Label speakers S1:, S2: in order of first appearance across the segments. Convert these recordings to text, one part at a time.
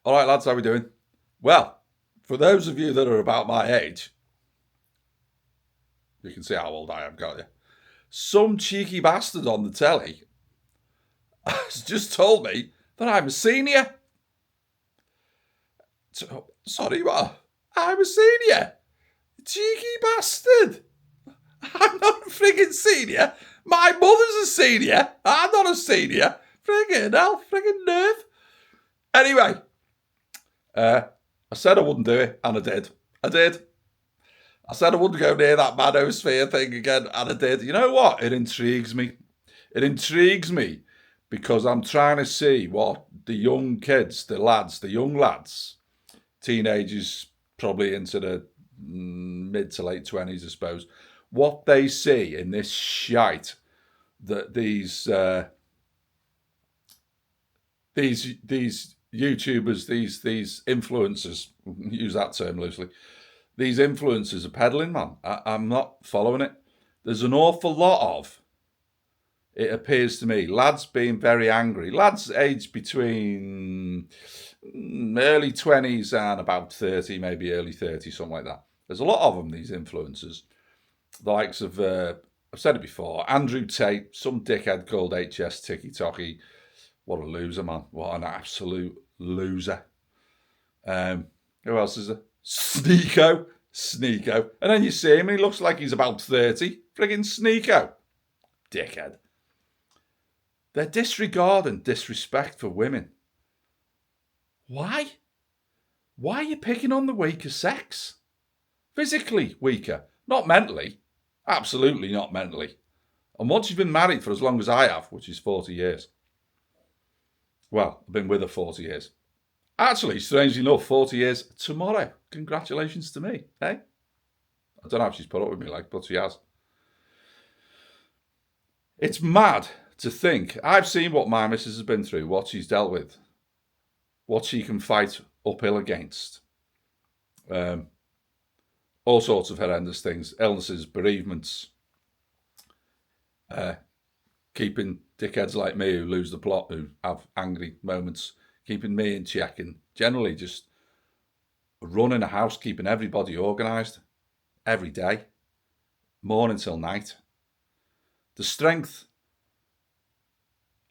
S1: All right, lads, how we doing? Well, for those of you that are about my age, you can see how old I am, can't you? Some cheeky bastard on the telly has just told me that I'm a senior. Sorry, what? I'm a senior. Cheeky bastard. I'm not a friggin' senior. My mother's a senior. I'm not a senior. Friggin' hell, friggin' nerve. Anyway, I said I wouldn't do it, and I did. I said I wouldn't go near that Manosphere thing again, and I did. You know what? It intrigues me. It intrigues me because I'm trying to see what the young kids, the young lads, teenagers, probably into the mid to late 20s, I suppose, what they see in this shite that these YouTubers, these influencers, use that term loosely, these influencers are peddling, man. I'm not following it. There's an awful lot of, it appears to me, lads being very angry. Lads aged between early 20s and about 30, maybe early 30s, something like that. There's a lot of them, these influencers. The likes of, I've said it before, Andrew Tate, some dickhead called HSTikkyTokky. What a loser, man. What an absolute loser. Who else is there? Sneako. And then you see him, he looks like he's about 30. Friggin' Sneako. Dickhead. Their disregard and disrespect for women. Why? Why are you picking on the weaker sex? Physically weaker, not mentally. Absolutely not mentally. And once you've been married for as long as I have, which is 40 years. Well, I've been with her 40 years. Actually, strangely enough, 40 years tomorrow. Congratulations to me, eh? I don't know if she's put up with me, but she has. It's mad to think. I've seen what my missus has been through, what she's dealt with, what she can fight uphill against. All sorts of horrendous things, illnesses, bereavements, keeping dickheads like me who lose the plot, who have angry moments, keeping me in check, and generally just running a house, keeping everybody organised every day, morning till night. The strength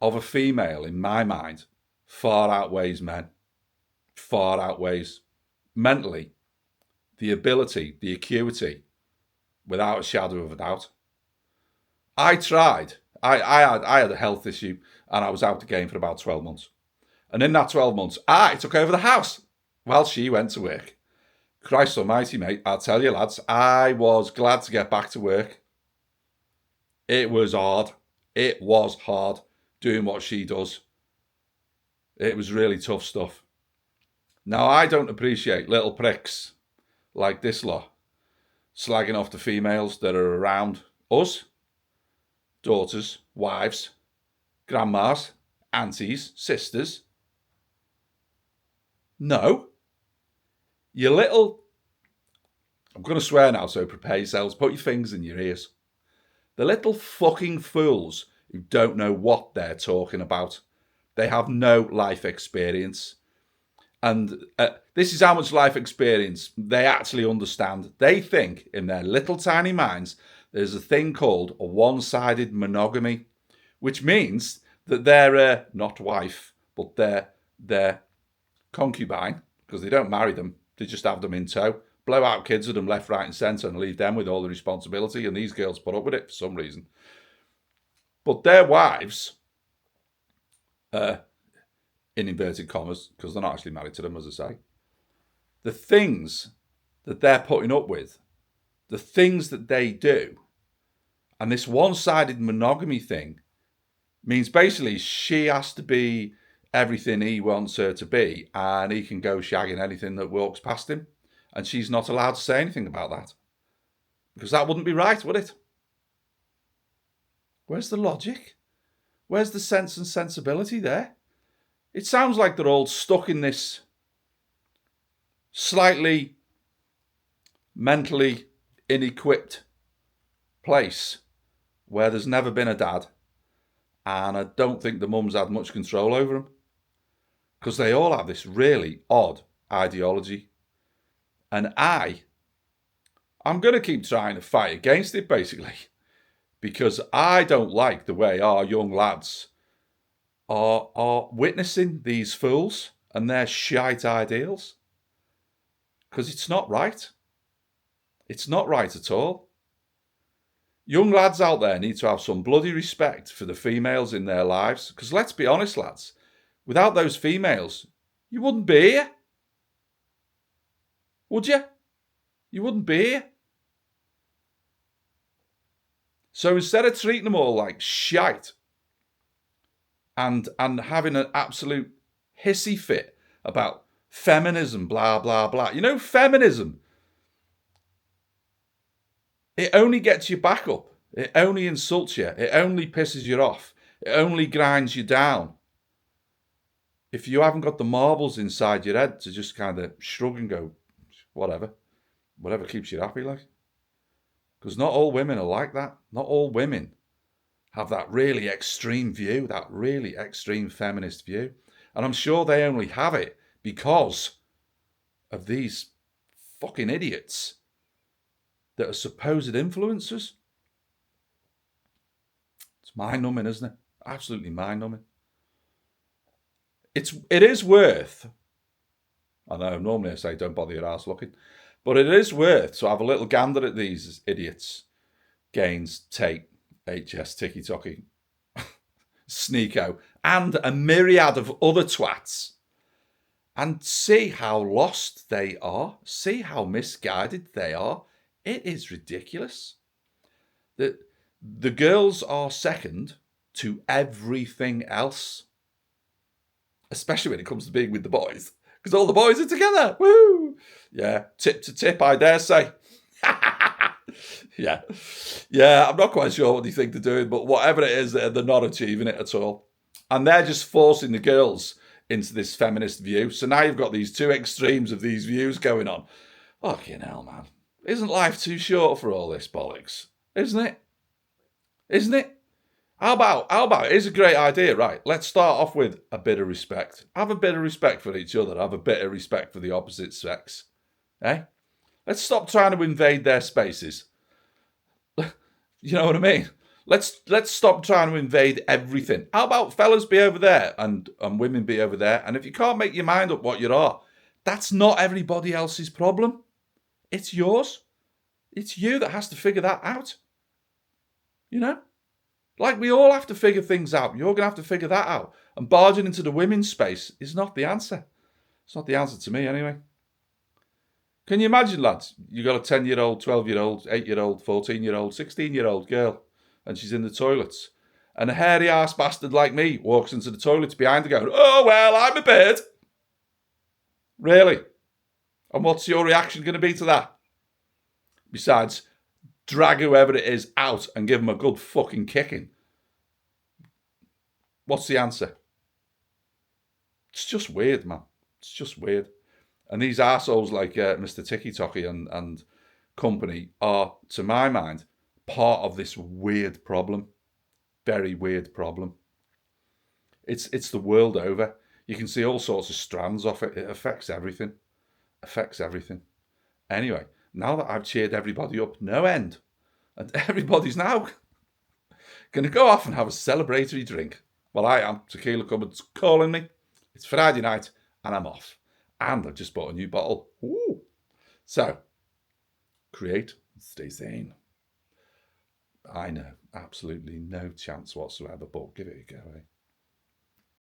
S1: of a female, in my mind, far outweighs men, far outweighs mentally the ability, the acuity, without a shadow of a doubt. I tried. I had a health issue and I was out the game for about 12 months. And in that 12 months, I took over the house while she went to work. Christ almighty, mate, I'll tell you, lads, I was glad to get back to work. It was hard. It was hard doing what she does. It was really tough stuff. Now, I don't appreciate little pricks like this lot slagging off the females that are around us. Daughters, wives, grandmas, aunties, sisters. No. You little... I'm going to swear now, so prepare yourselves. Put your fingers in your ears. The little fucking fools who don't know what they're talking about. They have no life experience. And this is how much life experience they actually understand. They think in their little tiny minds there's a thing called a one-sided monogamy, which means that their not wife, but their concubine, because they don't marry them, they just have them in tow, blow out kids with them left, right and centre and leave them with all the responsibility, and these girls put up with it for some reason. But their wives, in inverted commas, because they're not actually married to them, as I say, the things that they're putting up with, the things that they do, and this one-sided monogamy thing means basically she has to be everything he wants her to be, and he can go shagging anything that walks past him, and she's not allowed to say anything about that, because that wouldn't be right, would it? Where's the logic? Where's the sense and sensibility there? It sounds like they're all stuck in this slightly mentally inequipped place where there's never been a dad, and I don't think the mum's had much control over him. because they all have this really odd ideology. And I'm going to keep trying to fight against it, basically, because I don't like the way our young lads are witnessing these fools and their shite ideals. Because it's not right. It's not right at all. Young lads out there need to have some bloody respect for the females in their lives. Because let's be honest, lads, without those females, you wouldn't be here. Would you? You wouldn't be here. So instead of treating them all like shite and having an absolute hissy fit about feminism, blah, blah, blah. You know, feminism, it only gets you back up. It only insults you. It only pisses you off. It only grinds you down. If you haven't got the marbles inside your head to just kind of shrug and go, whatever keeps you happy, like. Because not all women are like that. Not all women have that really extreme view, that really extreme feminist view. And I'm sure they only have it because of these fucking idiots that are supposed influencers. It's mind-numbing, isn't it? Absolutely mind-numbing. It is worth, I know normally I say don't bother your ass looking, but it is worth to have a little gander at these idiots. Gaines, Tate, HSTikkyTokky, Sneako, and a myriad of other twats. And see how lost they are. See how misguided they are. It is ridiculous. The girls are second to everything else. Especially when it comes to being with the boys. Because all the boys are together. Woo! Yeah, tip to tip, I dare say. Yeah, I'm not quite sure what they think they're doing, but whatever it is, they're not achieving it at all. And they're just forcing the girls into this feminist view. So now you've got these two extremes of these views going on. Fucking hell, man. Isn't life too short for all this bollocks? Isn't it? Isn't it? How about, here's a great idea, right? Let's start off with a bit of respect. Have a bit of respect for each other. Have a bit of respect for the opposite sex. Eh? Let's stop trying to invade their spaces. You know what I mean? Let's stop trying to invade everything. How about fellas be over there and women be over there? And if you can't make your mind up what you are, that's not everybody else's problem. It's yours. It's you that has to figure that out. You know? Like we all have to figure things out. You're going to have to figure that out. And barging into the women's space is not the answer. It's not the answer to me anyway. Can you imagine, lads? You got a 10-year-old, 12-year-old, 8-year-old, 14-year-old, 16-year-old girl, and she's in the toilets. And a hairy-ass bastard like me walks into the toilets behind her going, oh, well, I'm a bird. Really? And what's your reaction going to be to that? Besides, drag whoever it is out and give them a good fucking kicking. What's the answer? It's just weird, man. It's just weird. And these arseholes like Mr. TikkyTokky and company are, to my mind, part of this weird problem. Very weird problem. It's the world over. You can see all sorts of strands off it. It affects everything. Affects everything. Anyway, now that I've cheered everybody up no end, and everybody's now going to go off and have a celebratory drink. Well, I am. Tequila Cupboard's calling me. It's Friday night, and I'm off. And I've just bought a new bottle. Ooh. So, create and stay sane. I know, absolutely no chance whatsoever, but give it a go, eh?